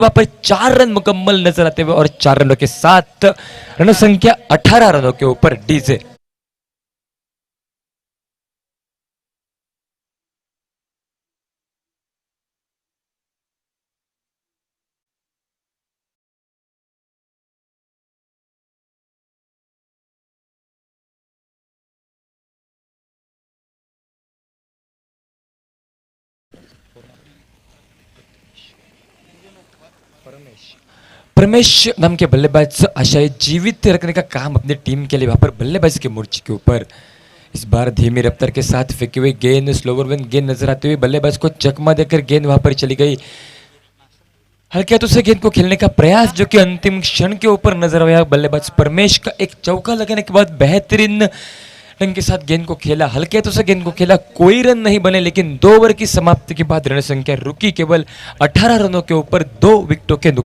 वहां पर 4 रन मुकम्मल नजर आते हुए और 4 रनों के साथ रन संख्या 18 रनों के ऊपर डीजे। परमेश नाम के बल्लेबाज आशाएं जीवित रखने का काम अपनी टीम के लिए वहां पर बल्लेबाजी के मोर्चे के ऊपर इस बार धीमी रफ्तार के साथ फेंके हुए गेंद स्लोवर वन गेंद नजर आते हुए बल्लेबाज को चकमा देकर गेंद वहां पर चली गई। हल्के हाथों से गेंद को खेलने का प्रयास जो कि अंतिम क्षण के ऊपर नजर आया। बल्लेबाज परमेश का एक चौका लगाने के बाद बेहतरीन रन के साथ गेंद को खेला, हल्के हाथों से गेंद को खेला, कोई रन नहीं बने, लेकिन 2 ओवर की समाप्ति के बाद रन संख्या रुकी केवल 18 रनों के ऊपर 2 विकेटों के।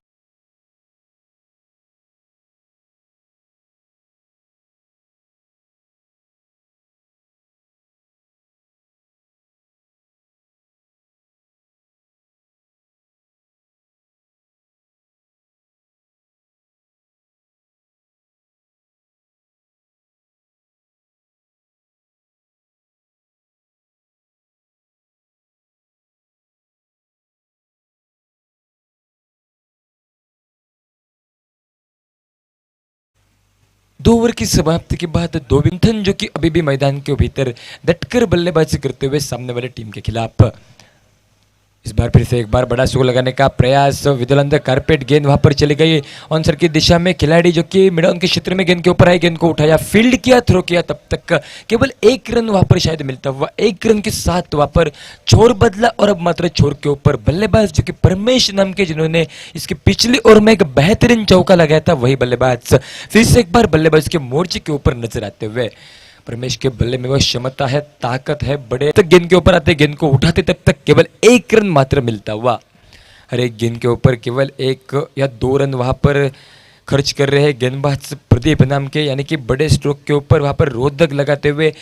दो ओवर की समाप्ति के बाद दो विंथन जो कि अभी भी मैदान के भीतर डटकर बल्लेबाजी करते हुए सामने वाले टीम के खिलाफ इस बार फिर से एक बार बड़ा स्कोर लगाने का प्रयास। विदुलंद कारपेट गेंद वहां पर चली गई आंसर की दिशा में। खिलाड़ी जो कि मिड ऑन के क्षेत्र में गेंद के ऊपर आए, गेंद को उठाया, फील्ड किया, थ्रो किया, तब तक केवल 1 रन वहां पर शायद मिलता हुआ। 1 रन के साथ वहां पर छोर बदला और अब मात्र छोर के ऊपर बल्लेबाज जो कि परमेश नाम के जिन्होंने इसकी पिछली ओवर में एक बेहतरीन चौका लगाया था, वही बल्लेबाज फिर से एक बार बल्लेबाज के मोर्चे के ऊपर नजर आते हुए। परमेश के बल्ले में वह क्षमता है, ताकत है, बड़े तक गेंद के ऊपर आते, गेंद को उठाते तब तक केवल 1 रन मात्र मिलता हुआ। हर एक गेंद के ऊपर केवल 1 या 2 रन वहां पर खर्च कर रहे हैं गेंदबाज प्रदीप नाम के, यानी कि बड़े स्ट्रोक के ऊपर वहां पर रोधक लगाते हुए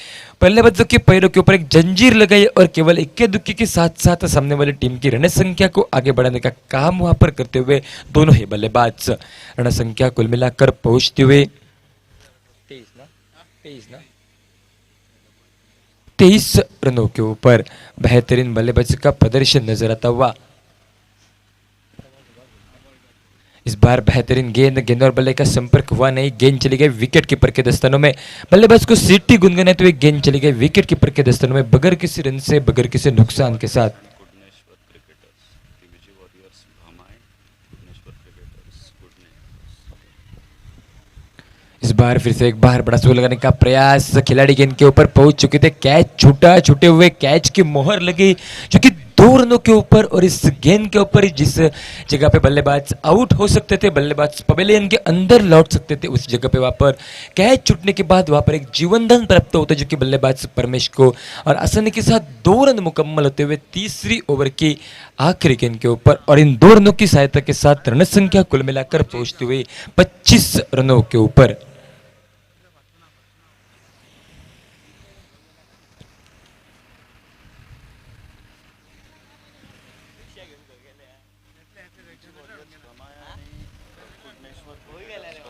बल्लेबाजों के पैरों के ऊपर एक जंजीर लगाई और केवल इक्के दुक्के के साथ साथ सामने वाली टीम की रन संख्या को आगे बढ़ाने का काम वहां पर करते हुए दोनों ही बल्लेबाज रन संख्या कुल मिलाकर पहुंचते हुए 23 रनों के ऊपर बेहतरीन बल्लेबाजी का प्रदर्शन नजर आता हुआ। इस बार बेहतरीन गेंद और बल्ले का संपर्क हुआ नहीं, गेंद चली गई विकेट कीपर के दस्तानों में। बल्लेबाज को सीटी गुनगुनाते हुए गेंद चली गई विकेट कीपर के दस्तानों में बगैर किसी रन से, बगैर किसी नुकसान के साथ। इस बार फिर से एक बार बड़ा स्कोर लगाने का प्रयास। खिलाड़ी गेंद के ऊपर पहुंच चुके थे, कैच छूटा, छूटे हुए कैच की मोहर लगी जो कि 2 रनों के ऊपर, और इस गेंद के ऊपर जिस जगह पे बल्लेबाज आउट हो सकते थे, बल्लेबाज पवेलियन के अंदर लौट सकते थे, उस जगह पे वहां पर कैच छूटने के बाद वहां पर एक जीवनदान प्राप्त होता है जो कि बल्लेबाज परमेश को, और आसानी के साथ 2 रन मुकम्मल होते हुए तीसरी ओवर की आखिरी गेंद के ऊपर, और इन 2 रनों की सहायता के साथ रन संख्या कुल मिलाकर पहुंचते हुए 25 रनों के ऊपर।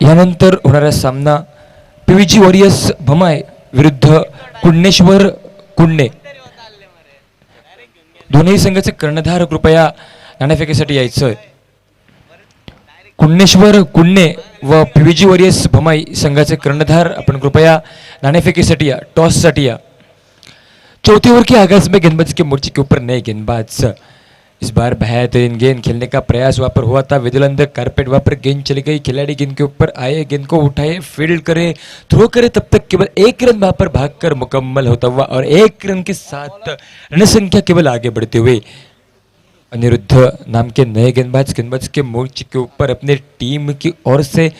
यानंतर होणारा सामना पीव्हीजी वॉरियर्स भमाय विरुद्ध कुंडनेश्वर कुंडणे। दोन्ही संघाचे कर्णधार कृपया नाणेफेकीसाठी यायचं। कुंडनेश्वर कुंडणे व पीव्हीजी वॉरियर्स भमाय संघाचे कर्णधार आपण कृपया नाणेफेकीसाठी या, टॉस साठी या। चौथे ओवर के आगाज में गेंदबाजी के मोर्चे के ऊपर नए गेंदबाज। इस बार बेहतरीन गेंद खेलने का प्रयास वहां पर हुआ था। विदुलंद कारपेट वहां पर गेंद चली गई, खिलाड़ी गेंद के ऊपर आए, गेंद को उठाए, फील्ड करे, थ्रो करे, तब तक केवल 1 रन वहां पर भागकर मुकम्मल होता हुआ, और 1 रन के साथ रन संख्या केवल आगे बढ़ते हुए अनिरुद्ध नाम के नए गेंदबाज के मोर्चे के ऊपर अपने टीम की ओर से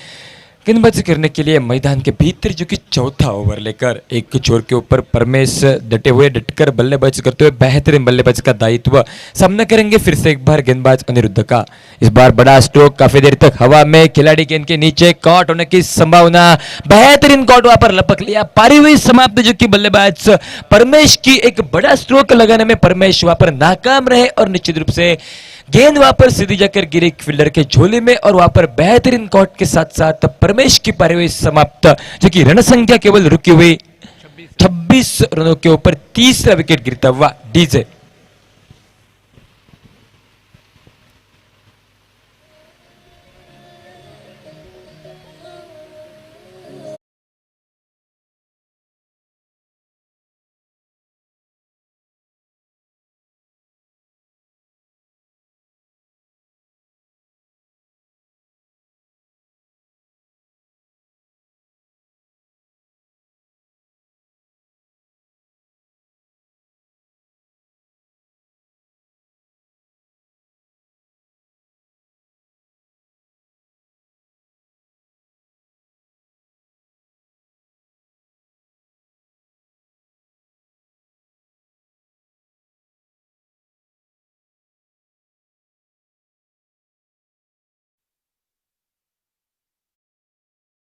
गेंदबाजी करने के लिए मैदान के भीतर जो कि चौथा ओवर लेकर एक छोर के ऊपर परमेश डटकर बल्लेबाजी करते हुए बेहतरीन बल्लेबाजी का दायित्व सामना करेंगे। फिर से एक बार गेंदबाज अनिरुद्ध का, इस बार बड़ा स्ट्रोक, काफी देर तक हवा में, खिलाड़ी गेंद के नीचे, कॉट होने की संभावना, बेहतरीन कॉट वहां पर लपक लिया, पारी हुई समाप्ति जो कि बल्लेबाज परमेश की। एक बड़ा स्ट्रोक लगाने में परमेश वहां पर नाकाम रहे और निश्चित रूप से गेंद वहां पर सीधी जाकर गिरी फील्डर के झोले में और वहां पर बेहतरीन कॉट के साथ साथ परमेश की पारी हुई समाप्त, जो कि रण संख्या केवल रुकी हुई 26 रनों के ऊपर तीसरा विकेट गिरता हुआ डीजे।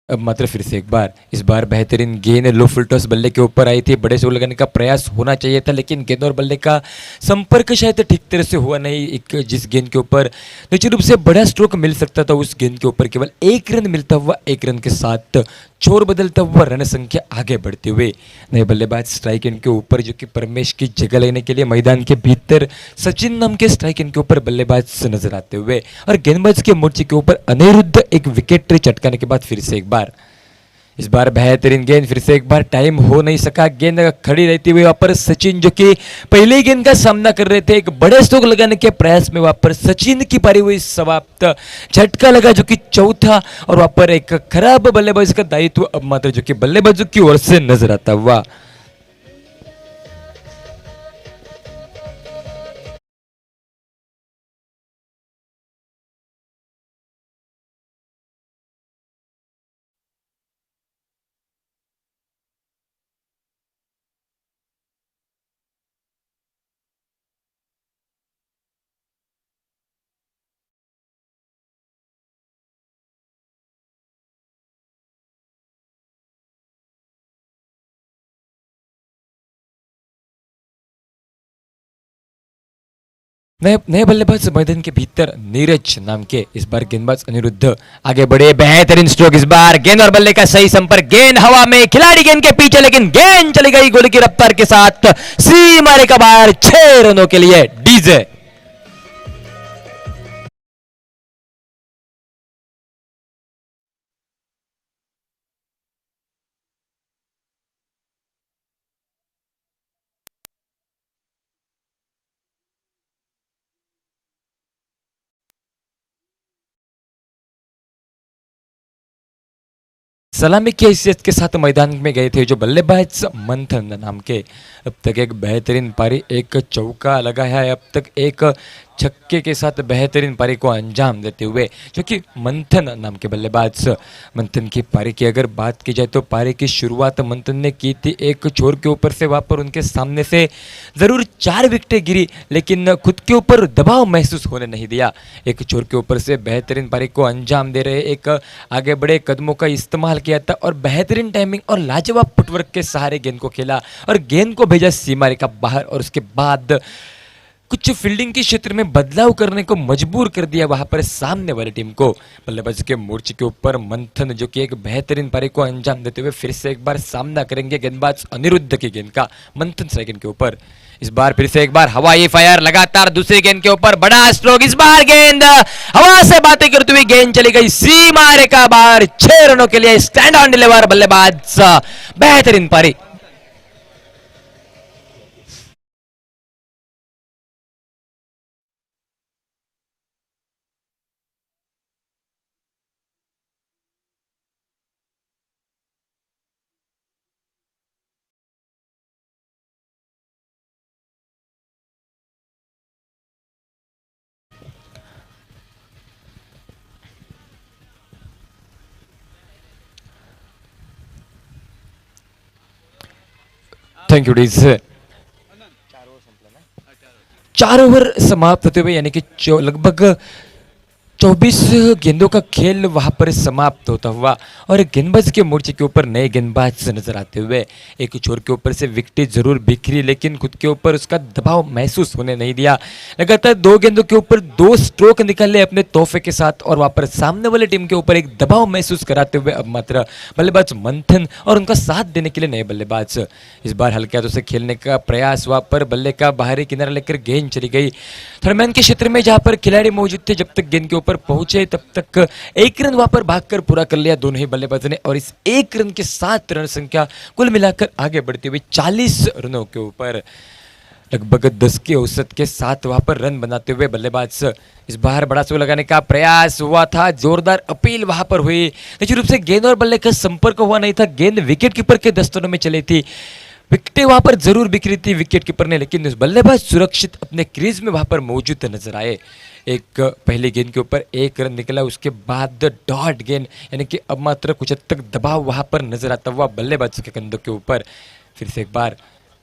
अब मात्र फिर से एक बार, इस बार बेहतरीन गेंद लो फुल टॉस बल्ले के ऊपर आई थी। बड़े स्ट्रोक लगाने का प्रयास होना चाहिए था, लेकिन गेंद और बल्ले का संपर्क शायद ठीक तरह से हुआ नहीं। एक जिस गेंद के ऊपर निश्चित रूप से बड़ा स्ट्रोक मिल सकता था, उस गेंद के ऊपर केवल एक रन मिलता हुआ, एक रन के साथ छोर बदलता हुआ रन संख्या आगे बढ़ते हुए नए बल्लेबाज स्ट्राइक एंड के ऊपर, जो कि परमेश की जगह लेने के लिए मैदान के भीतर सचिन नाम के स्ट्राइक एंड के ऊपर बल्लेबाज नजर आते हुए, और गेंदबाज के मोर्चे के ऊपर अनिरुद्ध एक विकेट चटकाने के बाद फिर से एक बार, इस बार बेहतरीन गेंद, फिर से एक बार टाइम हो नहीं सका। गेंद खड़ी रहती हुई वहां पर सचिन, जो कि पहले गेंद का सामना कर रहे थे, एक बड़े स्ट्रोक लगाने के प्रयास में वहां पर सचिन की पारी हुई समाप्त। झटका लगा जो कि चौथा, और वहां पर एक खराब बल्लेबाजी का दायित्व अब मात्र जो कि बल्लेबाजों की ओर से नजर आता हुआ। नए नए बल्लेबाज मैदान के भीतर नीरज नाम के इस बार गेंदबाज अनिरुद्ध आगे बढ़े। बेहतरीन स्ट्रोक, इस बार गेंद और बल्ले का सही संपर्क, गेंद हवा में, खिलाड़ी गेंद के पीछे, लेकिन गेंद चली गई गोली की रफ्तार के साथ सीमा रेखा बाहर, 6 रनों के लिए डीजे। सलामी की हैसियत के साथ मैदान में गए थे जो बल्लेबाज मंथन नाम के। अब तक एक बेहतरीन पारी, एक चौका लगाया है, अब तक एक छक्के के साथ बेहतरीन पारी को अंजाम देते हुए, जो कि मंथन नाम के बल्लेबाज। मंथन की पारी की अगर बात की जाए तो पारी की शुरुआत मंथन ने की थी एक छोर के ऊपर से, वहाँ पर उनके सामने से ज़रूर 4 विकेटें गिरी, लेकिन खुद के ऊपर दबाव महसूस होने नहीं दिया। एक छोर के ऊपर से बेहतरीन पारी को अंजाम दे रहे, एक आगे बढ़े कदमों का इस्तेमाल किया था और बेहतरीन टाइमिंग और लाजवाब फुटवर्क के सहारे गेंद को खेला और गेंद को भेजा सीमा रेखा बाहर, और उसके बाद कुछ फील्डिंग के क्षेत्र में बदलाव करने को मजबूर कर दिया वहां पर सामने वाली टीम को। बल्लेबाज के मोर्चे के ऊपर मंथन, जो कि एक बेहतरीन पारी को अंजाम देते हुए फिर से एक बार सामना करेंगे गेंदबाज अनिरुद्ध की गेंद का। मंथन सेकंड के ऊपर, इस बार फिर से एक बार हवाई फायर, लगातार दूसरी गेंद के ऊपर बड़ा स्ट्रोक, इस बार गेंद हवा से बातें करते हुए गेंद चली गई सीमा रेखा बाहर, 6 रनों के लिए स्टैंड ऑन डिलीवर बल्लेबाज। बेहतरीन पारी। Thank you Ds. 4 ओवर समाप्त होते हुए, यानी कि लगभग 24 गेंदों का खेल वहां पर समाप्त होता हुआ और गेंदबाज के मोर्चे के ऊपर नए गेंदबाज नजर आते हुए एक छोर के ऊपर से विकेट जरूर बिखरी, लेकिन खुद के ऊपर उसका दबाव महसूस होने नहीं दिया। लगातार 2 गेंदों के ऊपर 2 स्ट्रोक निकाले अपने तोहफे के साथ और वहां पर सामने वाले टीम के ऊपर एक दबाव महसूस कराते हुए अब मात्र बल्लेबाज मंथन और उनका साथ देने के लिए नए बल्लेबाज। इस बार हल्के हाथों से खेलने का प्रयास, वहां पर बल्ले का बाहरी किनारा लेकर गेंद चली गई थर्डमैन के क्षेत्र में, जहां पर खिलाड़ी मौजूद थे। जब तक गेंद के ऊपर पहुंचे तब तक 1 रन वहां पर भागकर पूरा कर लिया दोनों ही बल्लेबाजों ने और इस 1 रन के साथ रन संख्या कुल मिलाकर आगे बढ़ती हुई 40 रनों के ऊपर लगभग 10 के औसत के साथ वहां पर रन बनाते हुए बल्लेबाज इस बार बड़ा स्कोर लगाने का प्रयास हुआ था। जोरदार अपील वहां पर हुई, निश्चित रूप से गेंद और बल्ले का संपर्क हुआ नहीं था। गेंद विकेट कीपर के दस्तों में चली थी, विकेटें वहां पर जरूर बिखरी थी विकेट कीपर ने, लेकिन उस बल्लेबाज सुरक्षित अपने क्रीज में वहां पर मौजूद नजर आए। एक पहली गेंद के ऊपर 1 रन निकला, उसके बाद डॉट गेंद, यानी कि अब मात्र कुछ हद तक दबाव वहां पर नजर आता हुआ बल्लेबाज के कंधों के ऊपर। फिर से एक बार,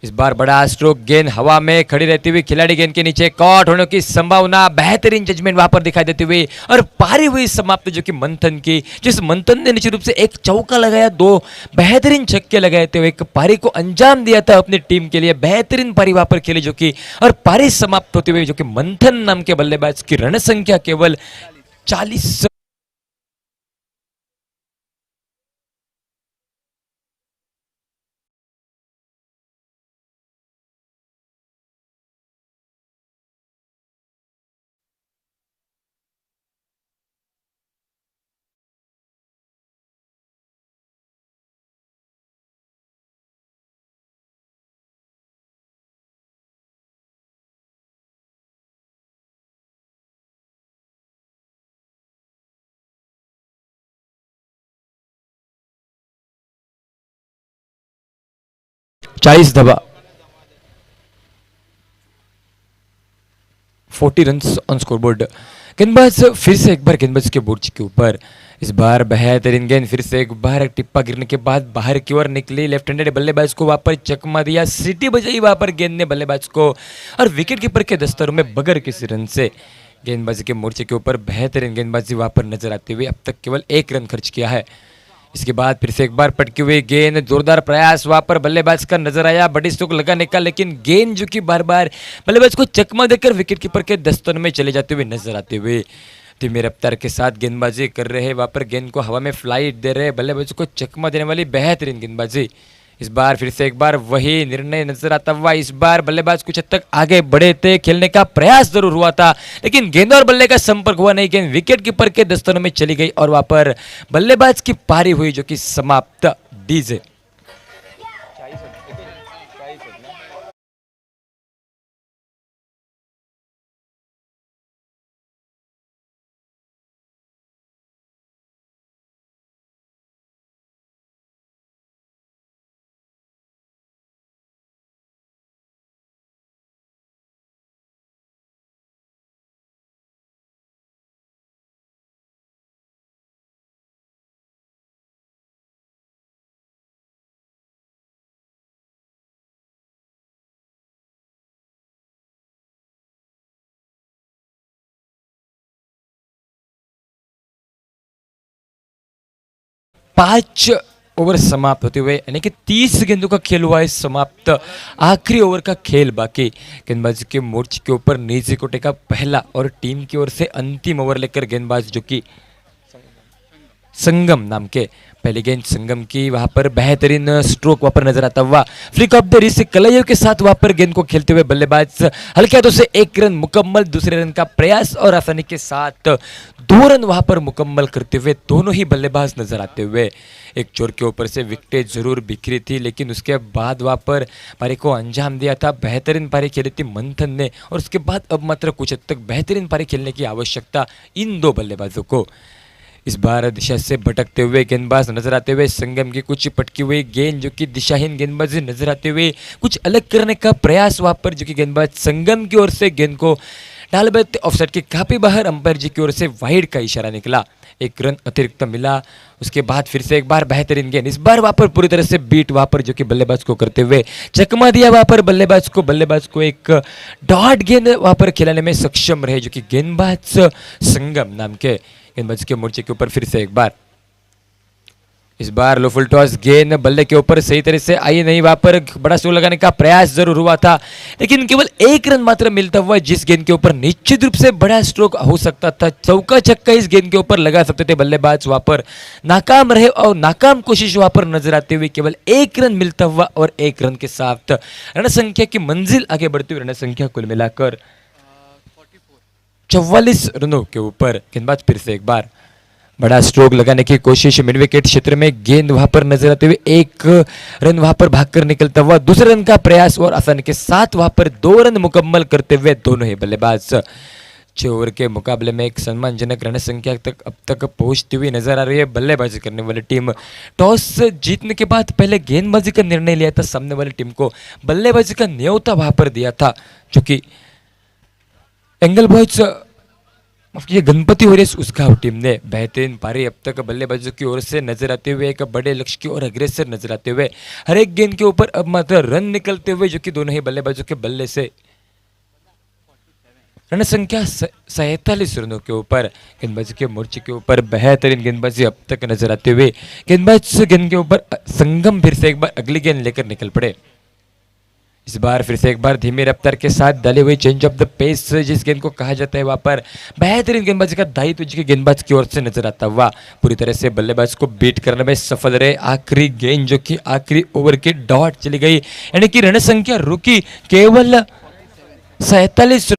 इस बार बड़ा स्ट्रोक, गेंद हवा में खड़ी रहती हुई खिलाड़ी गेंद के नीचे कॉट होने की संभावना, बेहतरीन जजमेंट वहां पर दिखाई देती हुई और पारी हुई समाप्त जो कि मंथन की, जिस मंथन ने निश्चित रूप से एक चौका लगाया, 2 बेहतरीन छक्के लगाए थे, एक पारी को अंजाम दिया था अपनी टीम के लिए। बेहतरीन पारी वहां पर खेली जो कि और पारी समाप्त होते हुए जो कि मंथन नाम के बल्लेबाज की रन संख्या केवल 40। धावा, 40 रन्स ऑन स्कोरबोर्ड। गेंदबाज फिर से एक बार गेंदबाज के बोर्ड के ऊपर, इस बार बेहतरीन गेंद, फिर से एक बार टिप्पा गिरने के बाद बाहर की ओर निकली, लेफ्ट हैंडेड बल्लेबाज को वहां पर चकमा दिया, सीटी बजाई वहां पर गेंद ने बल्लेबाज को और विकेट कीपर के दस्तरों में बगैर किसी रन से गेंदबाजी के मोर्चे के ऊपर बेहतरीन गेंदबाजी वहां पर नजर आते हुए अब तक केवल 1 रन खर्च किया है। इसके बाद फिर से एक बार पटकी हुई गेंद, जोरदार प्रयास वहां पर बल्लेबाज का नजर आया बड़ी स्ट्रोक लगाने का, लेकिन गेंद जो कि बार बार बल्लेबाज को चकमा देकर विकेट कीपर के दस्तों में चले जाते हुए नजर आते हुए धीमे रफ्तार के साथ गेंदबाजी कर रहे हैं, वहां पर गेंद को हवा में फ्लाइट दे रहे बल्लेबाज को चकमा देने वाली बेहतरीन गेंदबाजी। इस बार फिर से एक बार वही निर्णय नजर आता हुआ, इस बार बल्लेबाज कुछ हद तक आगे बढ़े थे, खेलने का प्रयास जरूर हुआ था, लेकिन गेंद और बल्ले का संपर्क हुआ नहीं, गेंद विकेट कीपर के दस्तों में चली गई और वहां पर बल्लेबाज की पारी हुई जो कि समाप्त। डीजे 5 ओवर समाप्त होते हुए, यानी कि 30 गेंदों का खेल हुआ है समाप्त। आखिरी ओवर का खेल बाकी, गेंदबाजी के मोर्चे के ऊपर नीचे कोटे का पहला और टीम की ओर से अंतिम ओवर लेकर गेंदबाज जो कि संगम नाम के, पहली गेंद संगम की, वहां पर बेहतरीन स्ट्रोक वहां पर नजर आता हुआ, फ्लिक ऑफ द रिस्ट कलाइयों के साथ वहां पर गेंद को खेलते हुए बल्लेबाज हल्के हाथों से 1 रन मुकम्मल, दूसरे रन का प्रयास और आसानी के साथ 2 रन वहां पर मुकम्मल करते हुए दोनों ही बल्लेबाज नजर आते हुए। एक चोर के ऊपर से विकेट जरूर बिखरी थी, लेकिन उसके बाद वहां पर पारी को अंजाम दिया था, बेहतरीन पारी खेली थी मंथन ने और उसके बाद अब मात्र कुछ हद तक बेहतरीन पारी खेलने की आवश्यकता इन 2 बल्लेबाजों को। इस बार दिशा से भटकते हुए गेंदबाज नजर आते हुए संगम की कुछ पटकी हुई गेंद जो कि दिशाहीन गेंदबाजी नजर आते हुए कुछ अलग करने का प्रयास वहां पर जो कि गेंदबाज संगम की ओर से गेंद को डाल बत्ती ऑफसाइड के काफी बाहर अंपायर जी की ओर से वाइड का इशारा निकला, एक रन अतिरिक्त मिला। उसके बाद फिर से एक बार बेहतरीन गेंद, इस बार वहां पर पूरी तरह से बीट वहां पर जो कि बल्लेबाज को करते हुए चकमा दिया वहां पर बल्लेबाज को एक डॉट गेंद वहां पर खिलाने में सक्षम रहे, जो कि गेंदबाज संगम नाम के गेंदबाज के मोर्चे के ऊपर फिर से एक बार, इस बार लो फुल टॉस गेंद बल्ले के ऊपर सही तरह से आई नहीं, वहां पर बड़ा स्ट्रोक लगाने का प्रयास जरूर हुआ था, लेकिन केवल एक रन मात्र मिलता हुआ, जिस गेंद के ऊपर निश्चित रूप से बड़ा स्ट्रोक हो सकता था, चौका छक्का इस गेंद के ऊपर लगा सकते थे बल्लेबाज, वहां पर नाकाम रहे और नाकाम कोशिश वहां पर नजर आते हुए केवल एक रन मिलता हुआ और एक रन के साथ रन संख्या की मंजिल आगे बढ़ती हुई रन संख्या कुल मिलाकर 44 रनों के ऊपर। गेंदबाज फिर से एक बार बड़ा स्ट्रोक लगाने की कोशिश, मिड विकेट क्षेत्र में गेंद वहां पर नजर आते हुए एक रन वहां पर भागकर निकलता हुआ, दूसरे रन का प्रयास और आसानी के साथ वहां पर 2 रन मुकम्मल करते हुए दोनों ही बल्लेबाज 6 ओवर के मुकाबले में एक सम्मानजनक रन संख्या तक अब तक पहुंचती हुई नजर आ रही है बल्लेबाजी करने वाली टीम। टॉस जीतने के बाद पहले गेंदबाजी का निर्णय लिया था, सामने वाली टीम को बल्लेबाजी का न्योता वहां पर दिया था, जो कि एंगल बॉयज ये गणपति वॉरियर्स उसका टीम ने बेहतरीन पारी अब तक बल्लेबाजों की ओर से नजर आते हुए एक बड़े लक्ष्य की ओर अग्रेसर नजर आते हुए हर एक गेंद के ऊपर अब मात्र रन निकलते हुए, जो कि दोनों ही बल्लेबाजों के बल्ले से रन संख्या 47 रनों के ऊपर गेंदबाजी के मोर्चे के ऊपर बेहतरीन गेंदबाजी अब तक नजर आते हुए गेंदबाज गेंद के ऊपर संगम फिर से एक बार अगली गेंद लेकर निकल पड़े, इस बार फिर से एक बार धीमी रफ्तार के साथ डाली हुई चेंज ऑफ द पेस जिस गेंद को कहा जाता है, वहां पर बेहतरीन गेंदबाजी का दायित्व जी के गेंदबाज की ओर से नजर आता हुआ पूरी तरह से बल्लेबाज को बीट करने में सफल रहे। आखिरी गेंद जो कि आखिरी ओवर की डॉट चली गई, यानी कि रन संख्या रुकी केवल 47।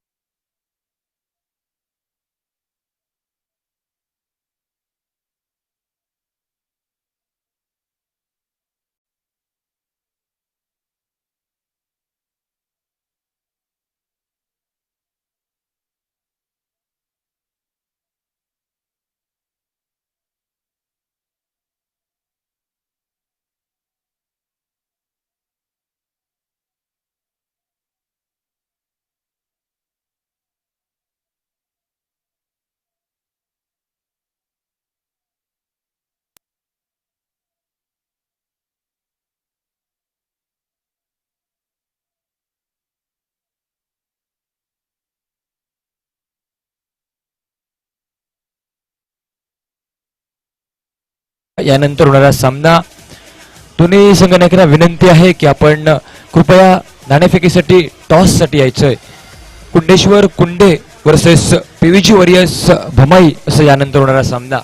यानंतर होणारा सामना, दोन्ही संघटनांना विनंती आहे की आपण कृपया नाणेफेकीसाठी टॉस साठी यायचंय। कुंडेश्वर कुंडे वर्सेस पीव्हीजी वॉरियर्स भमाई असं यानंतर होणारा सामना।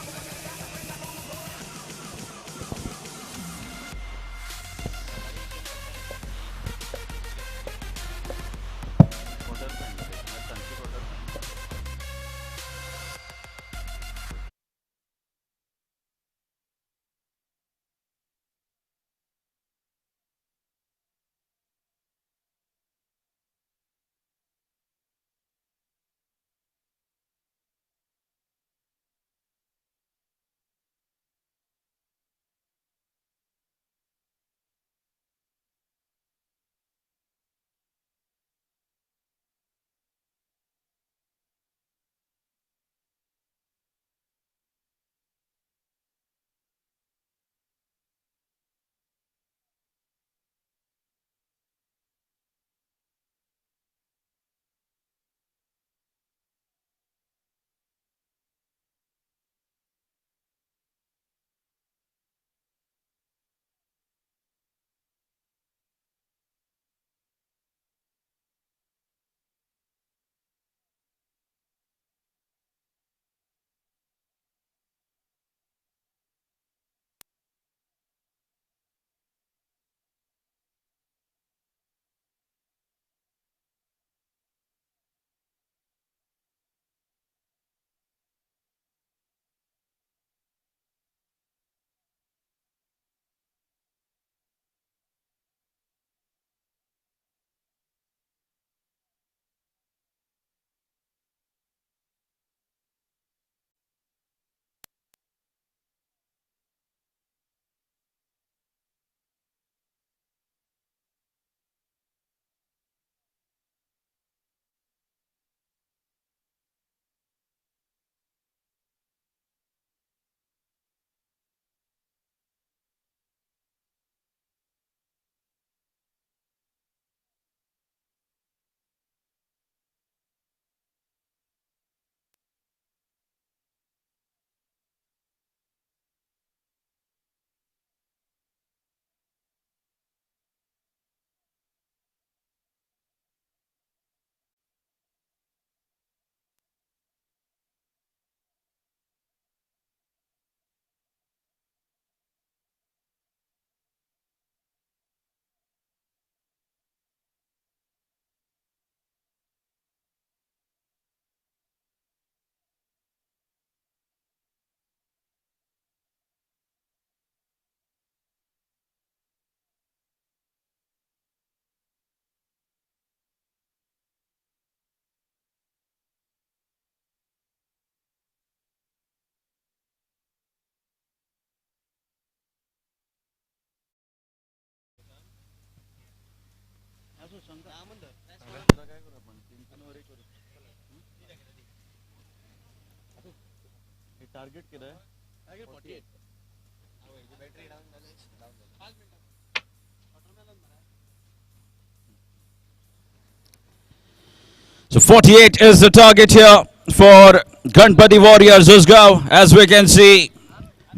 So 48 is the target here for Ganpati Warriors Usgaon. As we can see,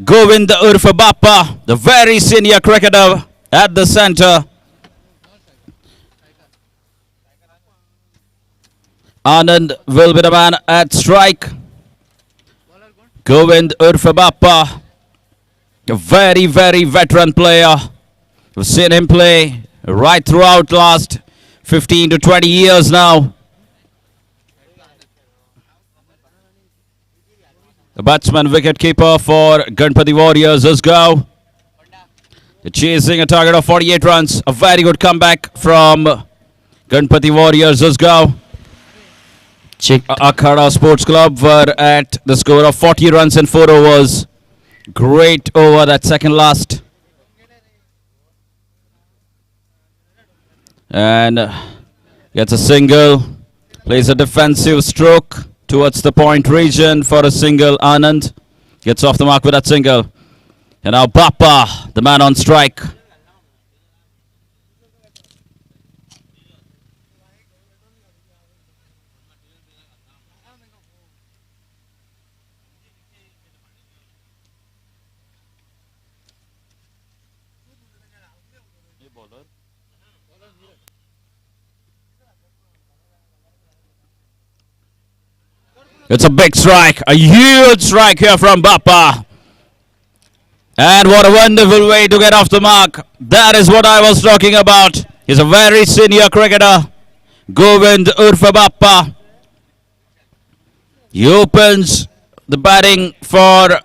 Govind Urfa Bappa, the very senior cricketer at the center. Anand will be the man at strike. Govind Urfa Bappa, a very, very veteran player. We've seen him play right throughout last 15 to 20 years now. The batsman wicketkeeper for Ganpati Warriors Usgaon. They're chasing a target of 48 runs. A very good comeback from Ganpati Warriors Usgaon. Akhada Sports Club were at the score of 40 runs in 4 overs. Great over, that second last. And gets a single. Plays a defensive stroke towards the point region for a single. Anand gets off the mark with that single. And now Bappa, the man on strike. It's a big strike, a huge strike here from Bappa. And what a wonderful way to get off the mark. That is what I was talking about. He's a very senior cricketer, Govind Urfa Bappa. He opens the batting for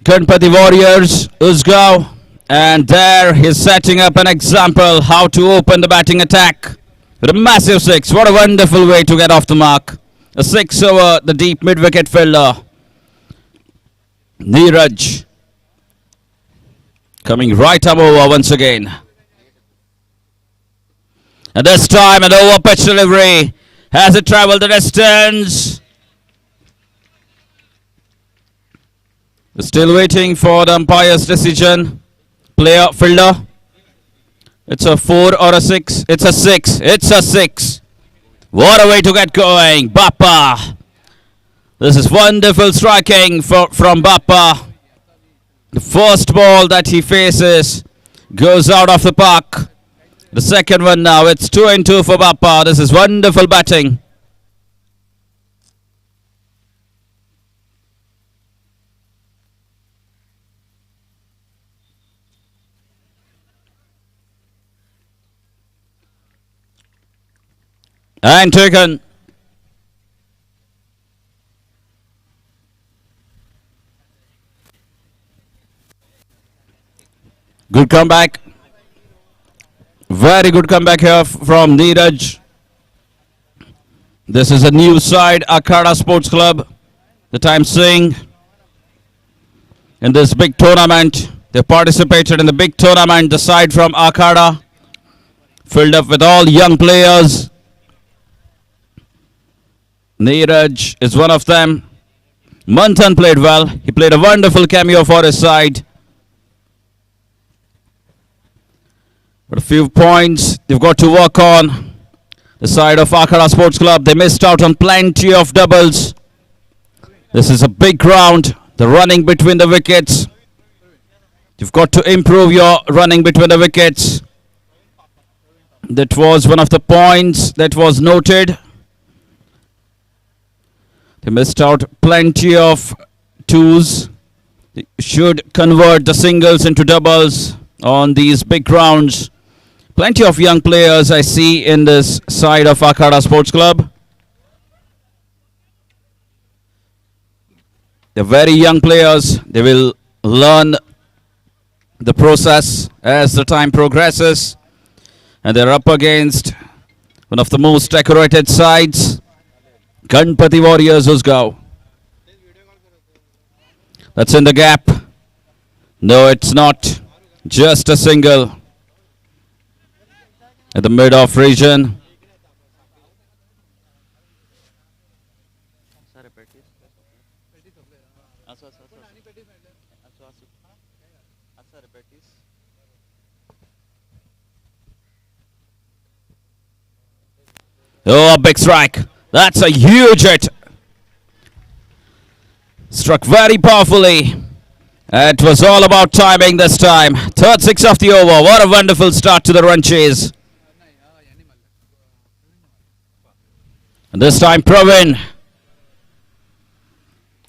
Ganpati Warriors Usgaon. And there he's setting up an example how to open the batting attack. With a massive six. What a wonderful way to get off the mark. A six over the deep mid-wicket fielder. Neeraj coming right up over once again. And this time an over pitch delivery. Has it travelled the distance? Still waiting for the umpire's decision. Player, fielder. It's a 4 or a 6. It's a 6. It's a 6. What a way to get going. Bappa. This is wonderful striking from Bappa. The first ball that he faces goes out of the park. The second one now. It's 2 and 2 for Bappa. This is wonderful batting. And taken. Good comeback. Very good comeback here from Neeraj. This is a new side, Akhada Sports Club. The time seeing in this big tournament. They participated in the big tournament. The side from Akhada, filled up with all young players. Neeraj is one of them. Manthan played well. He played a wonderful cameo for his side. But a few points they've got to work on. The side of Akhada Sports Club, they missed out on plenty of doubles. This is a big ground. The running between the wickets. You've got to improve your running between the wickets. That was one of the points that was noted. They missed out plenty of twos. They should convert the singles into doubles on these big grounds. Plenty of young players I see in this side of Akhada Sports Club. They're very young players. They will learn the process as the time progresses. And they're up against one of the most decorated sides, Ganpati Warriors Usgaon. That's in the gap. No, it's not. Just a single. at the mid-off region. Oh, a big strike. That's a huge hit. Struck very powerfully. It was all about timing this time. Third six of the over. What a wonderful start to the run chase. And this time Pravin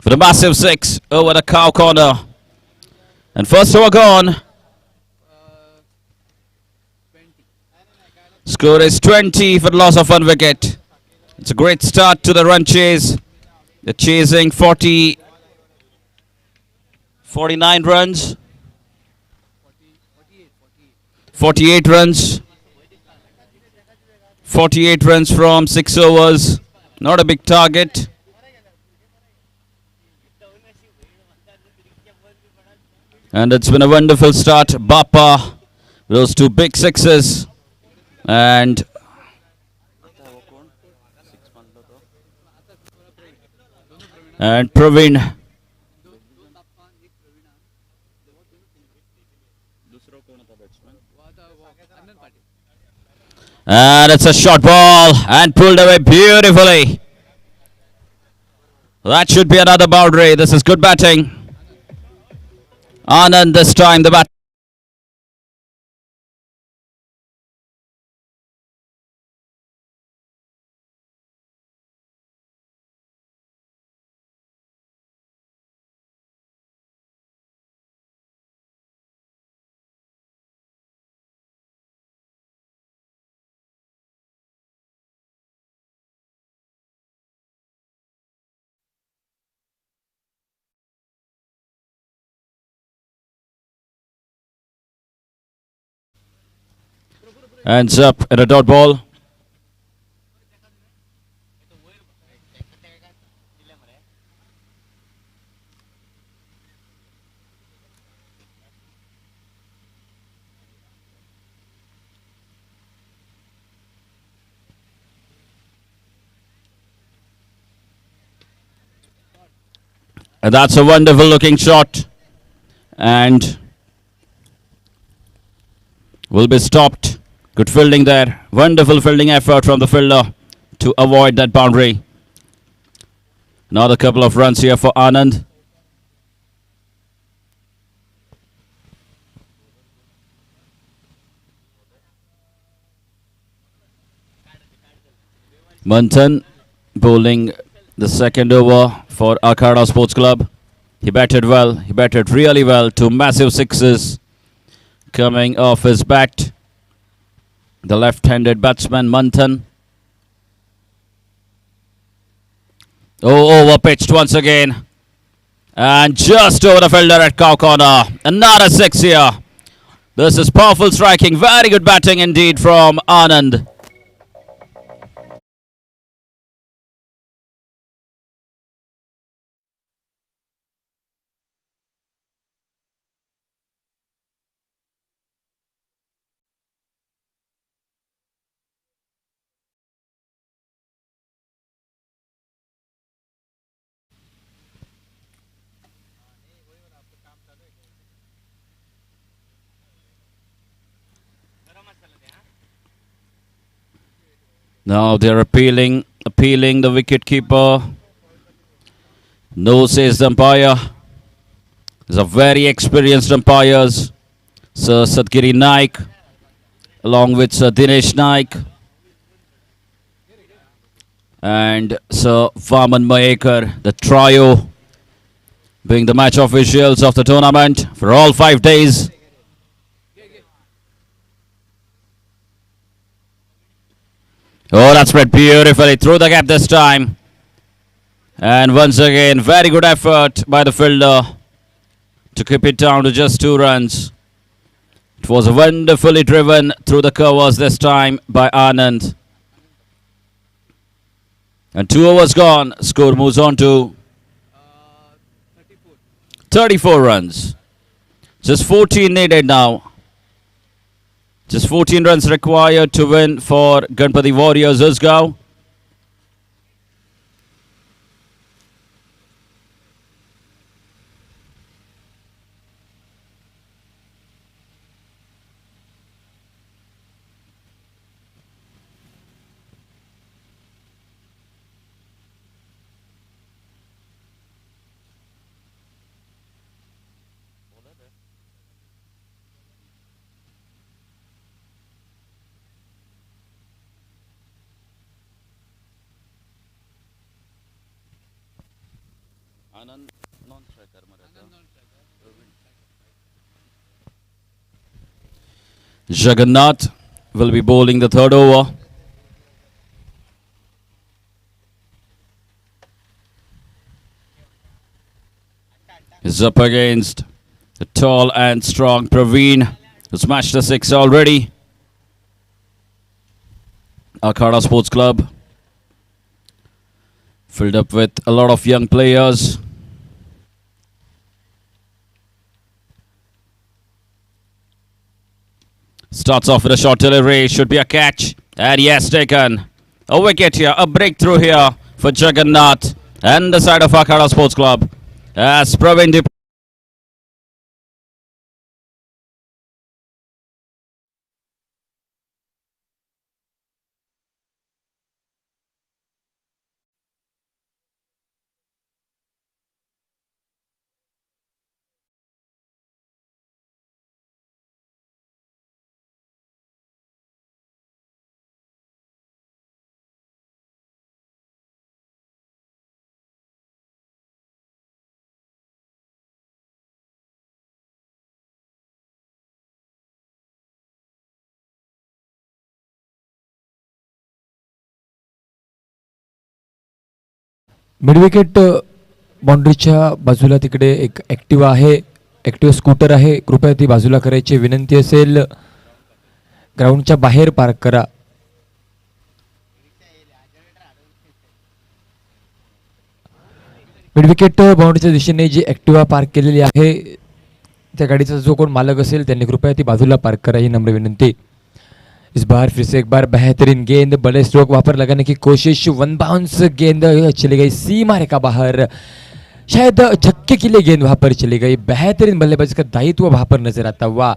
for the massive six over the cow corner. And first over gone. Score is 20 for the loss of 1 wicket. It's a great start to the run chase. They're chasing 49 runs. 48 runs. 48 runs from 6 overs. Not a big target. And it's been a wonderful start. Bappa, those 2 big sixes. And Pravin. And it's a short ball and pulled away beautifully. That should be another boundary. This is good batting. Anand this time the bat. Ends up at a dot ball. And that's a wonderful looking shot. And will be stopped. Good fielding there. Wonderful fielding effort from the fielder to avoid that boundary. Another couple of runs here for Anand. Manthan bowling the second over for Akhada Sports Club. He batted well. He batted really well. 2 massive sixes coming off his bat. The left-handed batsman Manthan. Oh, over-pitched once again. And just over the fielder at cow corner. Another six here. This is powerful striking. Very good batting indeed from Anand. Now they're appealing the wicketkeeper. No, says the umpire. These are very experienced umpires. Sir Sadgiri Naik, along with Sir Dinesh Naik and Sir Vaman Mayekar, the trio being the match officials of the tournament for all 5 days. Oh, that's spread beautifully through the gap this time. And once again, very good effort by the fielder to keep it down to just 2 runs. It was wonderfully driven through the covers this time by Anand. And 2 overs gone. Score moves on to 34 runs. Just 14 needed now. Just 14 runs required to win for Ganpati Warriors Usgaon. Jagannath will be bowling the third over. Is up against the tall and strong Praveen, who smashed the six already. Akhada Sports Club, filled up with a lot of young players. Starts off with a short delivery, should be a catch, and yes, taken. A wicket here, a breakthrough here for Jagannath and the side of Akhada Sports Club. As Praveen midwicket बाउंड्रीच्या बाजूला तिकडे एक ॲक्टिवा आहे, Activa scooter आहे, कृपया ती बाजूला करायची विनंती असेल. ग्राउंडच्या बाहेर पार्क करा. मिडविकेट बाउंड्रीच्या दिशेने जी ॲक्टिवा पार्क केलेली आहे त्या गाडीचा जो कोण मालक असेल त्यांनी कृपया ती बाजूला पार्क करा, ही नम्र विनंती. इस बार फिर से एक बार बेहतरीन गेंद, बड़े स्ट्रोक वहां पर लगाने की कोशिश. वन बाउंस गेंद चली गई सीमा रेखा बाहर, शायद छक्के के लिए गेंद वहां पर चली गई. बेहतरीन बल्लेबाजी का दायित्व वहां पर नजर आता हुआ.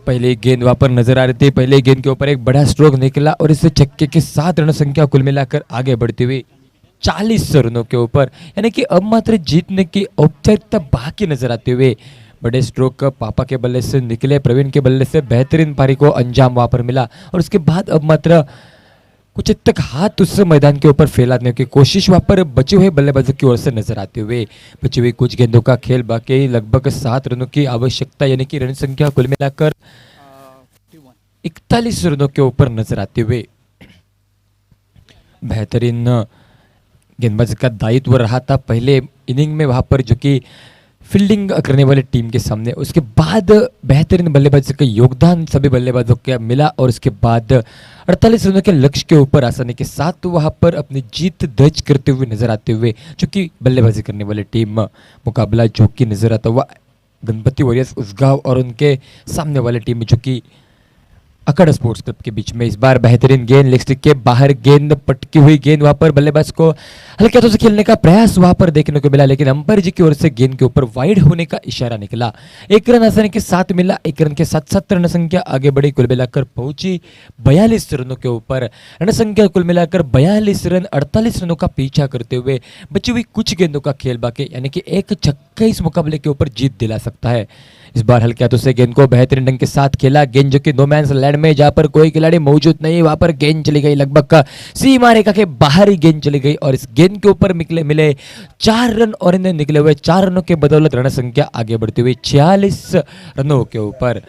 पहले गेंद वहां पर नजर आ रही थी, पहले गेंद के ऊपर एक बड़ा स्ट्रोक निकला और इस छक्के के 7 रन संख्या कुल मिलाकर आगे बढ़ती हुई 40 रनों के ऊपर, यानी कि अब मात्र जीतने की औपचारिकता बाकी नजर आते हुए बड़े स्ट्रोक पापा के बल्ले से निकले, प्रवीण के बल्ले से बेहतरीन पारी को अंजाम वहां पर मिला. और उसके बाद अब मात्र कुछ हद तक हाथ उस मैदान के ऊपर फैलाने की कोशिश वहां पर बचे हुए बल्लेबाजों की ओर से नजर आते हुए. बची हुई कुछ गेंदों का खेल बाकी, लगभग 7 रनों की आवश्यकता, यानी कि रन संख्या कुल मिलाकर 41 रनों के ऊपर नजर आते हुए बेहतरीन गेंदबाजी का दायित्व रहा था पहले इनिंग में वहां पर, जो कि फील्डिंग करने वाली टीम के सामने. उसके बाद बेहतरीन बल्लेबाजी का योगदान सभी बल्लेबाजों का मिला और उसके बाद 48 रनों के लक्ष्य के ऊपर आसानी के साथ वहां पर अपनी जीत दर्ज करते हुए नजर आते हुए, जो कि बल्लेबाजी करने वाली टीम मुकाबला जो कि नजर आता हुआ गणपति वॉरियर्स उसगांव और उनके सामने वाली टीम जो कि अखाड़ा स्पोर्ट्स क्लब के बीच में. इस बार बेहतरीन गेंद, लेग स्टिक के बाहर गेंद, पटकी हुई गेंद, वहां पर बल्लेबाज को हल्के हाथों से खेलने का प्रयास वहां पर देखने को मिला, लेकिन अंपायर जी की ओर से गेंद के ऊपर वाइड होने का इशारा निकला. 1 रन आसानी के साथ मिला. 1 रन के साथ 7 रन संख्या आगे बढ़ी, कुल मिलाकर पहुंची 42 रनों के ऊपर. रन संख्या कुल मिलाकर 42 रन, 48 रनों का पीछा करते हुए बची हुई कुछ गेंदों का खेल बाकी, यानी कि एक छक्का इस मुकाबले के ऊपर जीत दिला सकता है. इस बार हल्के हाथों से गेंद को बेहतरीन ढंग के साथ खेला. गेंद जो कि नो मैंस लैंड में, जहां पर कोई खिलाड़ी मौजूद नहीं, वहां पर गेंद चली गई लगभग सीमा रेखा के बाहर ही गेंद चली गई और इस गेंद के ऊपर मिले 4 रन और इन्हें निकले हुए 4 रनों के बदौलत रन संख्या आगे बढ़ती हुई 46 रनों के ऊपर.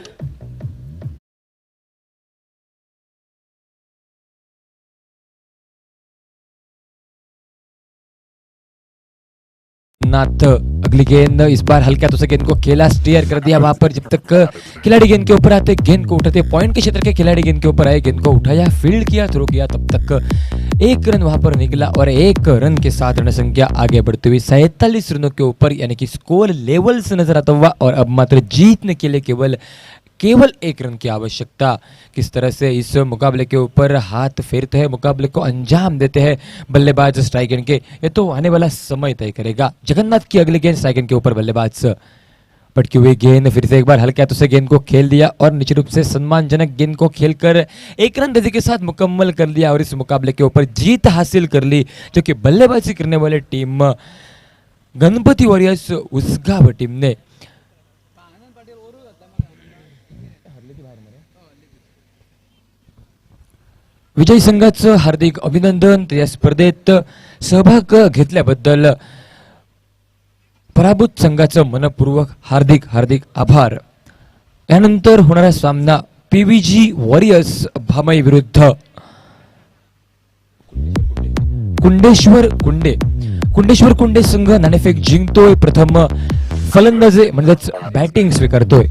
नाथ अगली गेंद, इस बार हल्के हाथों से गेंद को खेला, स्टीयर कर दिया वहां पर. जब तक खिलाड़ी गेंद के ऊपर आते, गेंद को उठाते, पॉइंट के क्षेत्र के खिलाड़ी गेंद के ऊपर आए, गेंद को उठाया, फील्ड किया, थ्रो किया, तब तक 1 रन वहां पर निकला और 1 रन के साथ रन संख्या आगे बढ़ती हुई 47 रनों के ऊपर, यानी कि स्कोर लेवल से नजर आता हुआ. और अब मात्र जीतने के लिए केवल केवल 1 रन की आवश्यकता। किस तरह से इस मुकाबले के ऊपर हाथ फेरते हैं, मुकाबले को अंजाम देते हैं बल्लेबाज स्ट्राइक एंड के, ये तो आने वाला समय तय करेगा। जगन्नाथ की अगली गेंद स्ट्राइक एंड के ऊपर, बल्लेबाज पटकी हुई गेंद फिर से एक बार हल्के हाथों से गेंद को खेल दिया और निश्चित रूप से सम्मानजनक गेंद को खेलकर 1 रन तेजी के साथ मुकम्मल कर लिया और इस मुकाबले के ऊपर जीत हासिल कर ली, जो कि बल्लेबाजी करने वाले team Ganpati warriors Usgaon team ने। विजयी संघाचं हार्दिक अभिनंदन, या स्पर्धेत सहभाग घेतल्याबद्दल पराभूत संघाचं मनपूर्वक हार्दिक हार्दिक आभार। यानंतर होणारा सामना पीव्हीजी वॉरियर्स भामई विरुद्ध कुंडेश्वर कुंडे। कुंडेश्वर कुंडे संघ नाणेफेक जिंकतोय, प्रथम फलंदाजी म्हणजेच बॅटिंग स्वीकारतोय।